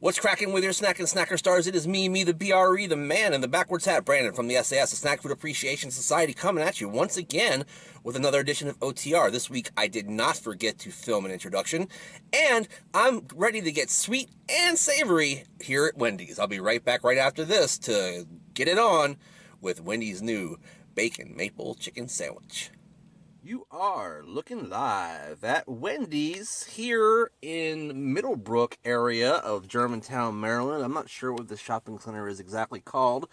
What's cracking with your snack and snacker stars? It is me, the BRE, the man in the backwards hat, Brandon from the SAS, the Snack Food Appreciation Society, coming at you once again with another edition of OTR. This week, I did not forget to film an introduction, and I'm ready to get sweet and savory here at Wendy's. I'll be right back right after this to get it on with Wendy's new bacon maple chicken sandwich. You are looking live at Wendy's here in Middlebrook area of Germantown, Maryland. I'm not sure what the shopping center is exactly called,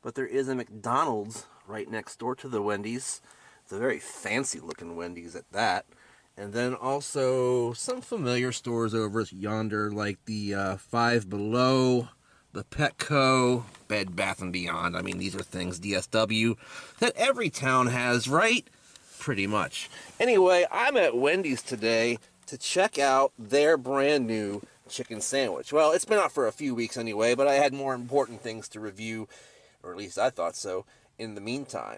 but there is a McDonald's right next door to the Wendy's. It's a very fancy looking Wendy's at that. And then also some familiar stores over yonder like the Five Below, the Petco, Bed Bath & Beyond. I mean, these are things, DSW, that every town has, right? Pretty much. Anyway, I'm at Wendy's today to check out their brand new chicken sandwich. Well, it's been out for a few weeks anyway, but I had more important things to review, or at least I thought so, in the meantime.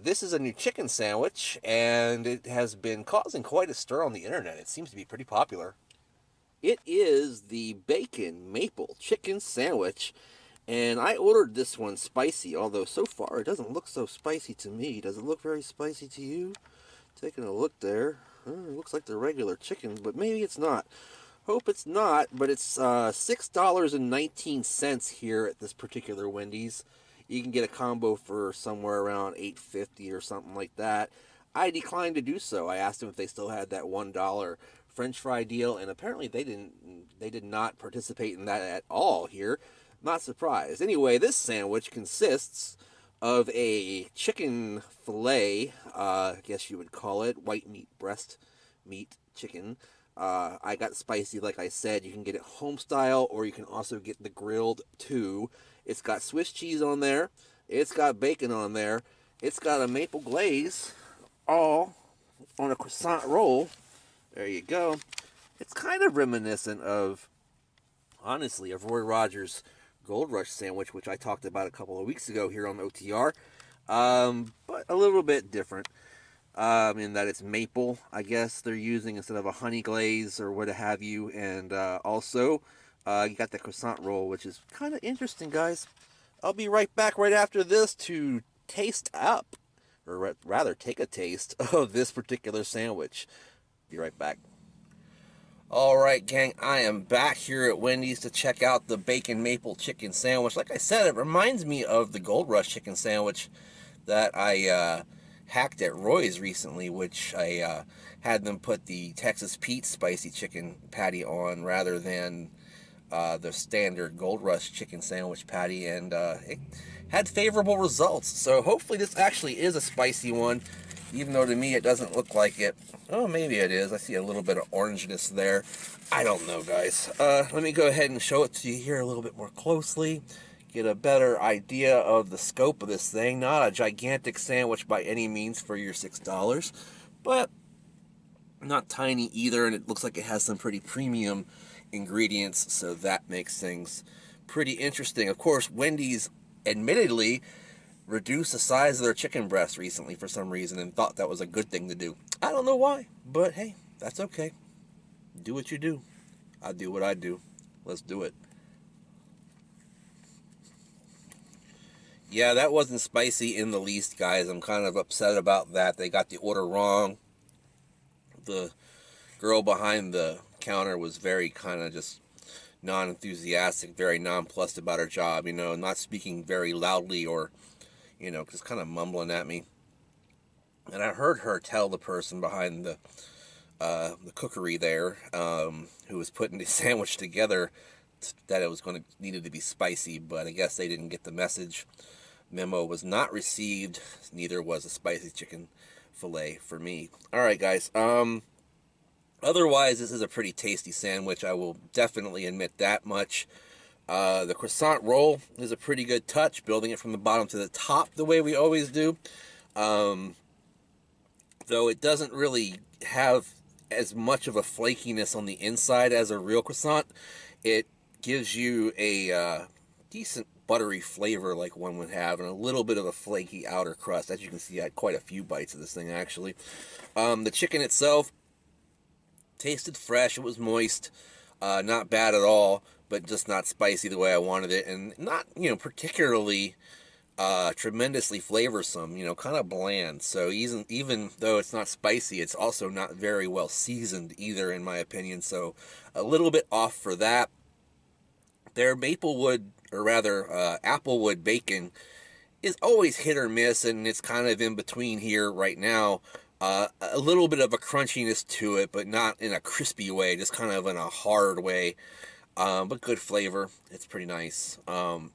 This is a new chicken sandwich, and it has been causing quite a stir on the internet. It seems to be pretty popular. It is the bacon maple chicken sandwich. And I ordered this one spicy, although so far it doesn't look so spicy to me. Does it look very spicy to you? Taking a look there. It looks like the regular chicken, but maybe it's not. Hope it's not, but it's $6.19 here at this particular Wendy's. You can get a combo for somewhere around $8.50 or something like that. I declined to do so. I asked them if they still had that $1 French fry deal, and apparently they did not participate in that at all here. Not surprised. Anyway, this sandwich consists of a chicken fillet, I guess you would call it, white meat, breast meat chicken. I got spicy, like I said. You can get it home style, or you can also get the grilled too. It's got Swiss cheese on there. It's got bacon on there. It's got a maple glaze, all on a croissant roll. There you go. It's kind of reminiscent of, honestly, of Roy Rogers' Gold Rush sandwich, which I talked about a couple of weeks ago here on OTR, but a little bit different in that it's maple, I guess they're using instead of a honey glaze or what have you, and also you got the croissant roll, which is kind of interesting, guys. I'll be right back right after this to taste up, or rather take a taste of this particular sandwich. Be right back. Alright, gang, I am back here at Wendy's to check out the bacon maple chicken sandwich. Like I said, it reminds me of the Gold Rush chicken sandwich that I hacked at Roy's recently, which I had them put the Texas Pete spicy chicken patty on rather than the standard Gold Rush chicken sandwich patty, and it had favorable results. So hopefully this actually is a spicy one, even though to me it doesn't look like it. Oh, maybe it is. I see a little bit of orangeness there. I don't know, guys. Let me go ahead and show it to you here a little bit more closely. Get a better idea of the scope of this thing. Not a gigantic sandwich by any means for your $6, but not tiny either, and it looks like it has some pretty premium ingredients, so that makes things pretty interesting. Of course, Wendy's admittedly reduced the size of their chicken breast recently for some reason and thought that was a good thing to do. I don't know why, but hey, that's okay. Do what you do. I do what I do. Let's do it. Yeah, that wasn't spicy in the least, guys. I'm kind of upset about that. They got the order wrong. The girl behind the counter was very kind of just non-enthusiastic, very nonplussed about her job, not speaking very loudly or just kind of mumbling at me. And I heard her tell the person behind the cookery there, who was putting the sandwich together, that it was needed to be spicy, but I guess they didn't get the message. Memo was not received. Neither was a spicy chicken fillet for me. All right, guys. Otherwise, this is a pretty tasty sandwich. I will definitely admit that much. The croissant roll is a pretty good touch, building it from the bottom to the top the way we always do. Though it doesn't really have as much of a flakiness on the inside as a real croissant. It gives you a decent buttery flavor like one would have, and a little bit of a flaky outer crust. As you can see, I had quite a few bites of this thing, actually. The chicken itself tasted fresh. It was moist. Not bad at all. but just not spicy the way I wanted it, and not, particularly tremendously flavorsome, kind of bland. So even though it's not spicy, it's also not very well seasoned either, in my opinion. So a little bit off for that. Their applewood bacon is always hit or miss, and it's kind of in between here right now. A little bit of a crunchiness to it, but not in a crispy way, just kind of in a hard way. But good flavor. It's pretty nice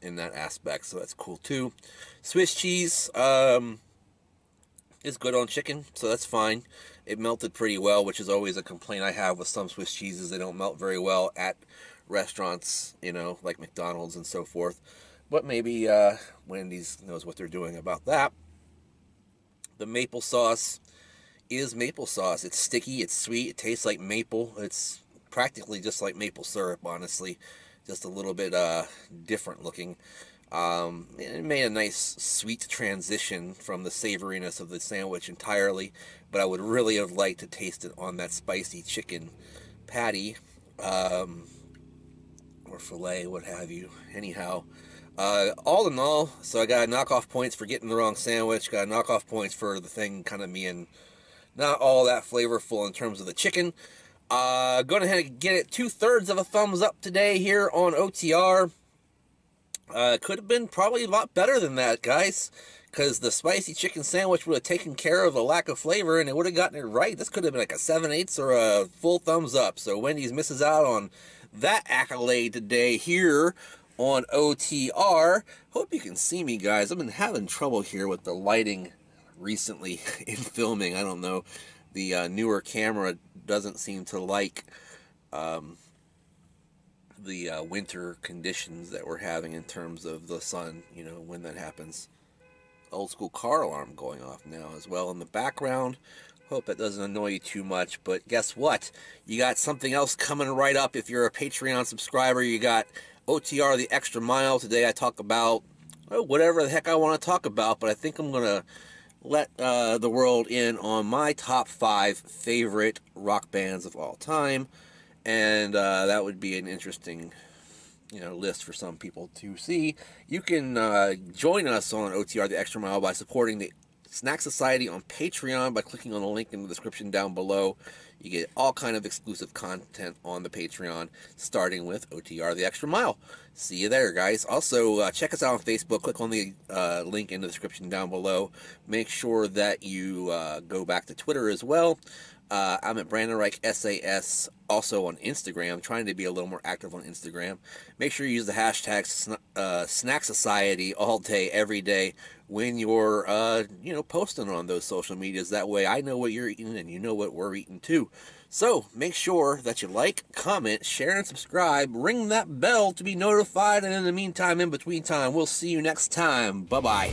in that aspect, so that's cool too. Swiss cheese is good on chicken, so that's fine. It melted pretty well, which is always a complaint I have with some Swiss cheeses. They don't melt very well at restaurants, like McDonald's and so forth. But maybe Wendy's knows what they're doing about that. The maple sauce is maple sauce. It's sticky, it's sweet, it tastes like maple. It's practically just like maple syrup, honestly. Just a little bit different looking. It made a nice sweet transition from the savoriness of the sandwich entirely, but I would really have liked to taste it on that spicy chicken patty, or filet, what have you. Anyhow, all in all, so I got knockoff points for getting the wrong sandwich, got knockoff points for the thing kind of being not all that flavorful in terms of the chicken. Going ahead and get it 2/3 of a thumbs up today here on OTR. Could have been probably a lot better than that, guys, because the spicy chicken sandwich would have taken care of the lack of flavor, and it would have gotten it right. This could have been like a 7/8 or a full thumbs up. So Wendy's misses out on that accolade today here on OTR. Hope you can see me, guys. I've been having trouble here with the lighting recently in filming. I don't know. The newer camera doesn't seem to like the winter conditions that we're having in terms of the sun, when that happens. Old school car alarm going off now as well in the background. Hope that doesn't annoy you too much, but guess what? You got something else coming right up. If you're a Patreon subscriber, you got OTR The Extra Mile. Today I talk about whatever the heck I want to talk about, but I think I'm going to let the world in on my top 5 favorite rock bands of all time, and that would be an interesting list for some people to see. You can join us on OTR The Extra Mile by supporting the Snack Society on Patreon by clicking on the link in the description down below. You get all kind of exclusive content on the Patreon, starting with OTR The Extra Mile. See you there, guys. Also, check us out on Facebook. Click on the link in the description down below. Make sure that you go back to Twitter as well. I'm at Brandon Reich SAS, also on Instagram, trying to be a little more active on Instagram. Make sure you use the hashtag Snack Society all day, every day, when you're, posting on those social medias. That way I know what you're eating and you know what we're eating too. So make sure that you like, comment, share, and subscribe. Ring that bell to be notified. And in the meantime, in between time, we'll see you next time. Bye-bye.